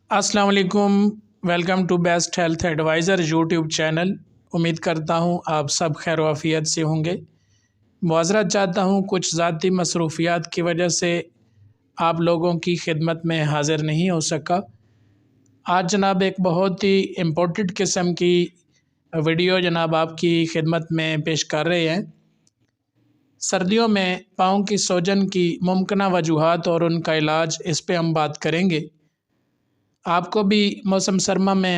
अस्सलाम वालेकुम। Welcome to best health advisor YouTube channel. उम्मीद करता हूँ आप सब खैर वाफियत से होंगे। माज़रत चाहता हूँ कुछ ज़ाती मसरूफ़ियात की वजह से आप लोगों की खिदमत में हाज़िर नहीं हो सका। आज जनाब एक बहुत ही इम्पोर्टेंट किस्म की वीडियो जनाब आपकी खिदमत में पेश कर रहे हैं। सर्दियों में पाँव की सूजन की मुमकिना वजूहात और उनका इलाज, इस पे हम बात करेंगे। आपको भी मौसम सरमा में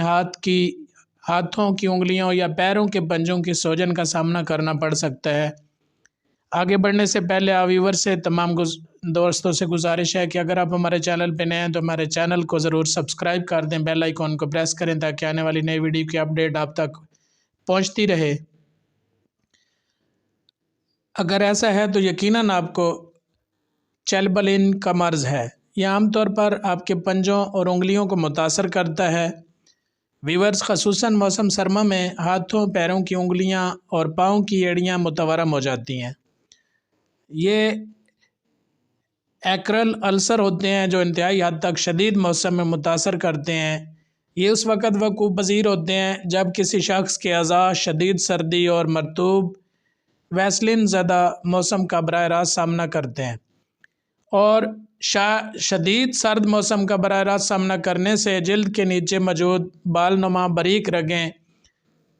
हाथों की उंगलियों या पैरों के पंजों की सूजन का सामना करना पड़ सकता है। आगे बढ़ने से पहले व्यूअर से तमाम दोस्तों से गुजारिश है कि अगर आप हमारे चैनल पर नए हैं तो हमारे चैनल को ज़रूर सब्सक्राइब कर दें, बेल आइकॉन को प्रेस करें ताकि आने वाली नई वीडियो की अपडेट आप तक पहुंचती रहे। अगर ऐसा है तो यकीनन आपको चैलबलिन का मर्ज़ है। यह आमतौर पर आपके पंजों और उंगलियों को मुतासर करता है। वीवर्स, ख़ुसूसन मौसम सरमा में हाथों पैरों की उंगलियां और पाँव की एड़ियां मुतवरम हो जाती हैं। ये एक्रल अल्सर होते हैं जो इंतहाई हद तक शदीद मौसम में मुतासर करते हैं। ये उस वक़्त वक़ूफ़ पज़ीर होते हैं जब किसी शख्स के अज़ा शदीद सर्दी और मरतूब वैसलिन ज़दा मौसम का बराह रास्त सामना करते हैं। और शदीद सर्द मौसम का बराह रास्त सामना करने से जल्द के नीचे मौजूद बाल नुमा बारीक रगें,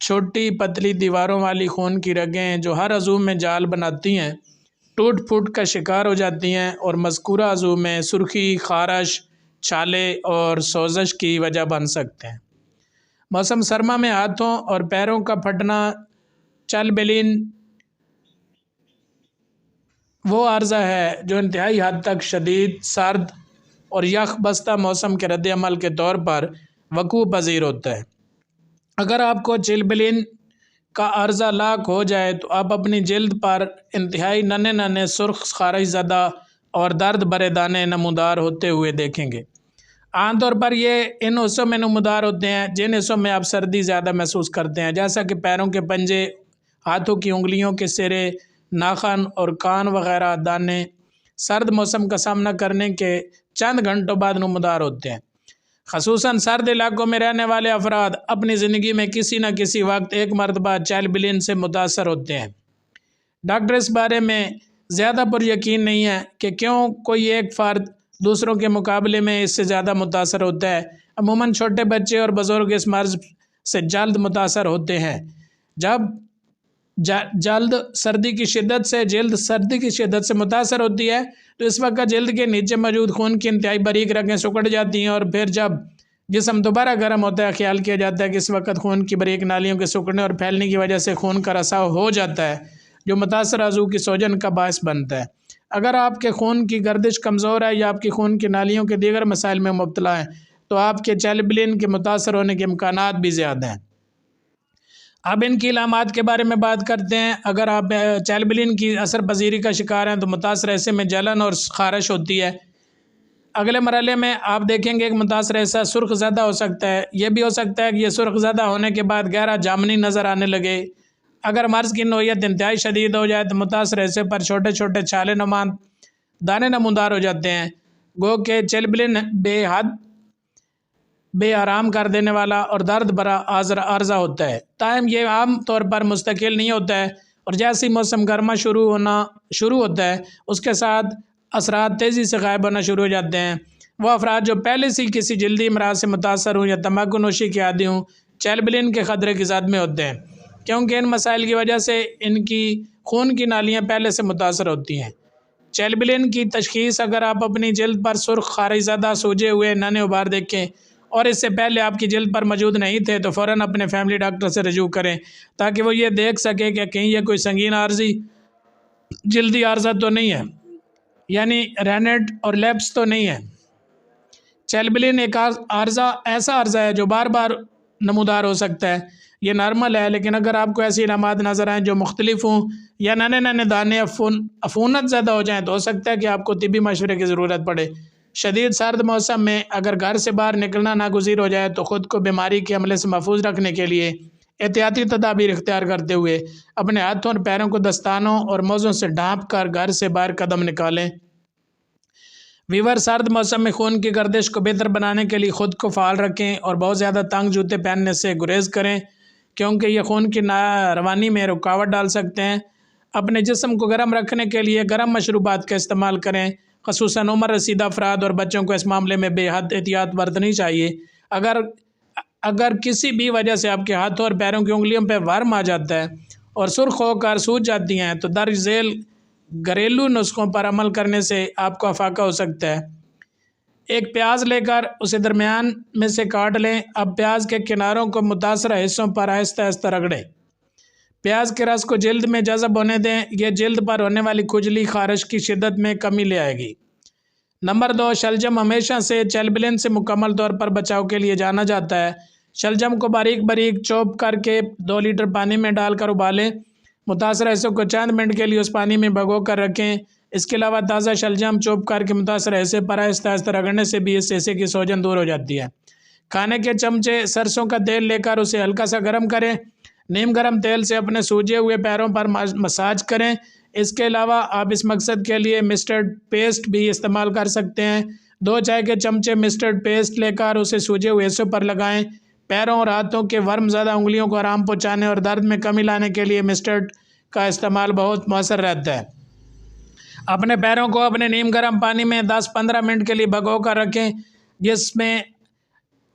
छोटी पतली दीवारों वाली खून की रगें जो हर अज़ू में जाल बनाती हैं, टूट फूट का शिकार हो जाती हैं और मज़कूरा अज़ू में सुर्खी, खारश, छाले और सोजश की वजह बन सकते हैं। मौसम सरमा में हाथों और पैरों का फटना चैलबलिन वो अर्ज़ा है जो इंतहाई हद तक शदीद सर्द और यख बस्ता मौसम के रद्द अमल के तौर पर वक़ूफ़ पज़ीर होता है। अगर आपको चैलबलिन का अर्ज़ा लाक हो जाए तो आप अपनी जल्द पर इंतहाई नन्हे नन्हे सुर्ख खारिश ज़दा और दर्द भरे दाने नमूदार होते हुए देखेंगे। आमतौर पर ये इन हिस्सों में नमूदार होते हैं जिन हिस्सों में आप सर्दी ज़्यादा महसूस करते हैं, जैसा कि पैरों के पंजे, हाथों की उंगलियों के सिरे, नाखन और कान वगैरह दाने सर्द मौसम का सामना करने के चंद घंटों बाद नमूदार होते हैं। ख़ुसूसन सर्द इलाकों में रहने वाले अफराद अपनी ज़िंदगी में किसी न किसी वक्त एक मरतबा चैलबलिन से मुतासर होते हैं। डॉक्टर इस बारे में ज़्यादा पर यकीन नहीं है कि क्यों कोई एक फ़र्द दूसरों के मुकाबले में इससे ज़्यादा मुतासर होता है। अमूमन छोटे बच्चे और बुज़ुर्ग इस मर्ज़ से जल्द मुतासर होते हैं। जब जल्द सर्दी की शिद्दत से मुतासर होती है तो इस वक्त जल्द के नीचे मौजूद खून की इंतहाई बारीक रगें सिकुड़ जाती हैं और फिर जब जिस्म दोबारा गर्म होता है, ख्याल किया जाता है कि इस वक्त खून की बारीक नालियों के सिकुड़ने और फैलने की वजह से खून का रसाव हो जाता है जो मुतासर अज़ू की सूजन का बायस बनता है। अगर आपके खून की गर्दिश कमज़ोर है या आपकी खून की नालियों के दीगर मसाइल में मुब्तला है तो आपके चैलबलिन के मुतासर होने के इम्कानात भी ज़्यादा हैं। अब इनकी इलामात के बारे में बात करते हैं। अगर आप चैलबलिन की असर पजीरी का शिकार हैं तो मुतासर हिस्से में जलन और खारिश होती है। अगले मरहले में आप देखेंगे एक मुतासर हिस्सा सुर्ख ज़्यादा हो सकता है। यह भी हो सकता है कि यह सुर्ख ज़्यादा होने के बाद गहरा जामनी नज़र आने लगे। अगर मर्ज़ की नोयत इंतहाई शदीद हो जाए तो मुतासर हिस्से पर छोटे छोटे छाले नुमा दाने नमूदार हो जाते हैं। गो के चैलबलिन बेहद बेआराम कर देने वाला और दर्द भरा अर्ज़ा होता है। ताहम ये आम तौर पर मुस्तकिल नहीं होता है और जैसे ही मौसम गर्मा शुरू होता है उसके साथ असरात तेज़ी से गायब होना शुरू हो जाते हैं। वह अफराद जो पहले से किसी जल्दी अमराज से मुतासर हों या तंबाकू नोशी के आदी हों चैलबलिन के ख़तरे की ज़द में होते हैं, क्योंकि इन मसाइल की वजह से इनकी खून की नालियाँ पहले से मुतासर होती हैं। चैलबलिन की तशख़ीस अगर आप अपनी जल्द पर सुर्ख खारिश ज़दा सूजे हुए नन्हे उबार देखें और इससे पहले आपकी जल्द पर मौजूद नहीं थे तो फ़ौरन अपने फैमिली डॉक्टर से रजू करें ताकि वो ये देख सके कि कहीं ये कोई संगीन आर्जी जल्दी आर्जा तो नहीं है, यानी रेनेट और लैप्स तो नहीं है। चैलबलिन एक ऐसा अर्ज़ा है जो बार बार नमूदार हो सकता है। ये नॉर्मल है, लेकिन अगर आपको ऐसी इलामात नज़र आएँ जो मुख्तलिफ हों या नन्हे नन्हे दाने अफूनत ज़्यादा हो जाएँ तो हो सकता है कि आपको तिब्बी मशवरे की ज़रूरत पड़े। शदीद सर्द मौसम में अगर घर से बाहर निकलना नागुज़ीर हो जाए तो ख़ुद को बीमारी के हमले से महफूज रखने के लिए एहतियाती तदाबीर इख्तियार करते हुए अपने हाथों और पैरों को दस्तानों और मोज़ों से ढाँप कर घर से बाहर कदम निकालें। ویور سرد موسم میں خون کی گردش کو بہتر بنانے کے لیے خود کو فعال رکھیں اور بہت زیادہ تنگ جوتے پہننے سے گریز کریں کیونکہ یہ خون کی روانی میں رکاوٹ ڈال سکتے ہیں۔ اپنے جسم کو گرم رکھنے کے لیے گرم مشروبات کا استعمال کریں، خصوصاً عمر رسیدہ افراد اور بچوں کو اس معاملے میں بے حد احتیاط برتنی چاہیے۔ اگر کسی بھی وجہ سے آپ کے ہاتھوں اور پیروں کی انگلیوں پہ ورم آ جاتا ہے اور سرخ ہو کر سوج جاتی ہیں تو درج ذیل گھریلو نسخوں پر عمل کرنے سے آپ کو افاقہ ہو سکتا ہے۔ ایک پیاز لے کر اسے درمیان میں سے کاٹ لیں۔ اب پیاز کے کناروں کو متاثرہ حصوں پر آہستہ آہستہ رگڑیں۔ پیاز کے رس کو جلد میں جذب ہونے دیں، یہ جلد پر ہونے والی کھجلی خارش کی شدت میں کمی لے آئے گی۔ نمبر 2، شلجم ہمیشہ سے چیلبلین سے مکمل طور پر بچاؤ کے لیے جانا جاتا ہے۔ شلجم کو باریک باریک چوپ کر کے 2 لیٹر پانی میں ڈال کر ابالیں۔ متاثرہ حصوں کو چند منٹ کے لیے اس پانی میں بھگو کر رکھیں۔ اس کے علاوہ تازہ شلجم چوپ کر کے متاثرہ حصے پر آہستہ آہستہ رگڑنے سے بھی اس حصے کی سوجن دور ہو جاتی ہے۔ کھانے کے چمچے سرسوں کا تیل لے کر اسے ہلکا سا گرم کریں۔ نیم گرم تیل سے اپنے سوجے ہوئے پیروں پر مساج کریں۔ اس کے علاوہ آپ اس مقصد کے لیے مسٹرڈ پیسٹ بھی استعمال کر سکتے ہیں۔ 2 چائے کے چمچے مسٹرڈ پیسٹ لے کر اسے سوجے ہوئے حصوں پر لگائیں۔ پیروں اور ہاتھوں کے ورم زدہ انگلیوں کو آرام پہنچانے اور درد میں کمی لانے کے لیے مسٹرڈ کا استعمال بہت مؤثر رہتا ہے۔ اپنے پیروں کو اپنے نیم گرم پانی میں 10-15 منٹ کے لیے بھگو کر رکھیں جس میں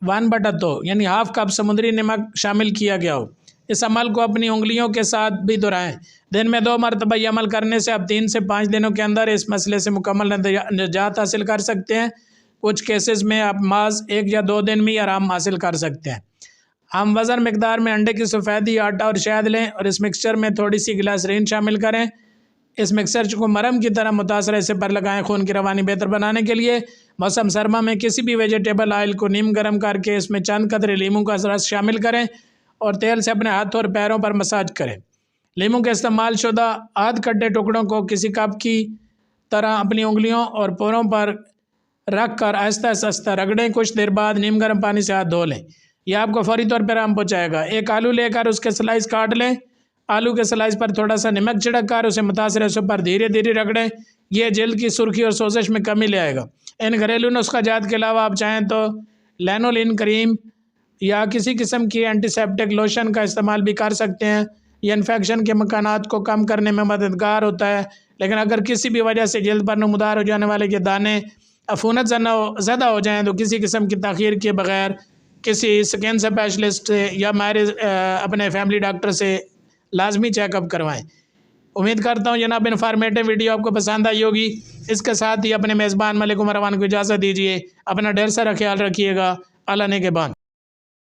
1/2 یعنی ½ کپ سمندری نمک شامل کیا گیا ہو۔ اس عمل کو اپنی انگلیوں کے ساتھ بھی دہرائیں۔ دن میں 2 مرتبہ یہ عمل کرنے سے آپ 3 سے 5 دنوں کے اندر اس مسئلے سے مکمل نجات حاصل کر سکتے ہیں۔ کچھ کیسز میں آپ محض 1 یا 2 دن میں ہی آرام حاصل کر سکتے ہیں۔ ہم وزن مقدار میں انڈے کی سفیدی، آٹا اور شہد لیں اور اس مکسچر میں تھوڑی سی گلائسرین شامل کریں۔ اس مکسچر کو مرہم کی طرح متاثرہ حصے پر لگائیں۔ خون کی روانی بہتر بنانے کے لیے موسم سرما میں کسی بھی ویجیٹیبل آئل کو نیم گرم کر کے اس میں چند قطرے لیموں کا رس شامل کریں اور تیل سے اپنے ہاتھوں اور پیروں پر مساج کریں۔ لیموں کے استعمال شدہ آدھ کٹے ٹکڑوں کو کسی کپ کی طرح اپنی انگلیوں اور پوروں پر رکھ کر آہستہ آہستہ رگڑیں۔ کچھ دیر بعد نیم گرم پانی سے ہاتھ دھو لیں، یہ آپ کو فوری طور پر آرام پہنچائے گا۔ ایک آلو لے کر اس کے سلائس کاٹ لیں۔ آلو کے سلائس پر تھوڑا سا نمک چھڑک کر اسے متاثرہ حصوں پر دھیرے دھیرے رگڑیں، یہ جلد کی سرخی اور سوزش میں کمی لے آئے گا۔ ان گھریلو نسخہ جات کے علاوہ آپ چاہیں تو لینولین کریم یا کسی قسم کی اینٹی سیپٹک لوشن کا استعمال بھی کر سکتے ہیں۔ یہ انفیکشن کے مکانات کو کم کرنے میں مددگار ہوتا ہے، لیکن اگر کسی بھی وجہ سے جلد پر نمودار ہو جانے والے یہ دانے عفونت زدہ ہو جائیں تو کسی قسم کی تاخیر کیے بغیر کسی سکن اسپیشلسٹ سے یا ماہر اپنے فیملی ڈاکٹر سے لازمی چیک اپ کروائیں۔ امید کرتا ہوں جناب انفارمیٹو ویڈیو آپ کو پسند آئی ہوگی۔ اس کے ساتھ ہی اپنے میزبان ملک عمر روان کو اجازت دیجیے۔ اپنا ڈھیر سارا خیال رکھیے گا۔ اللہ نے کے بعد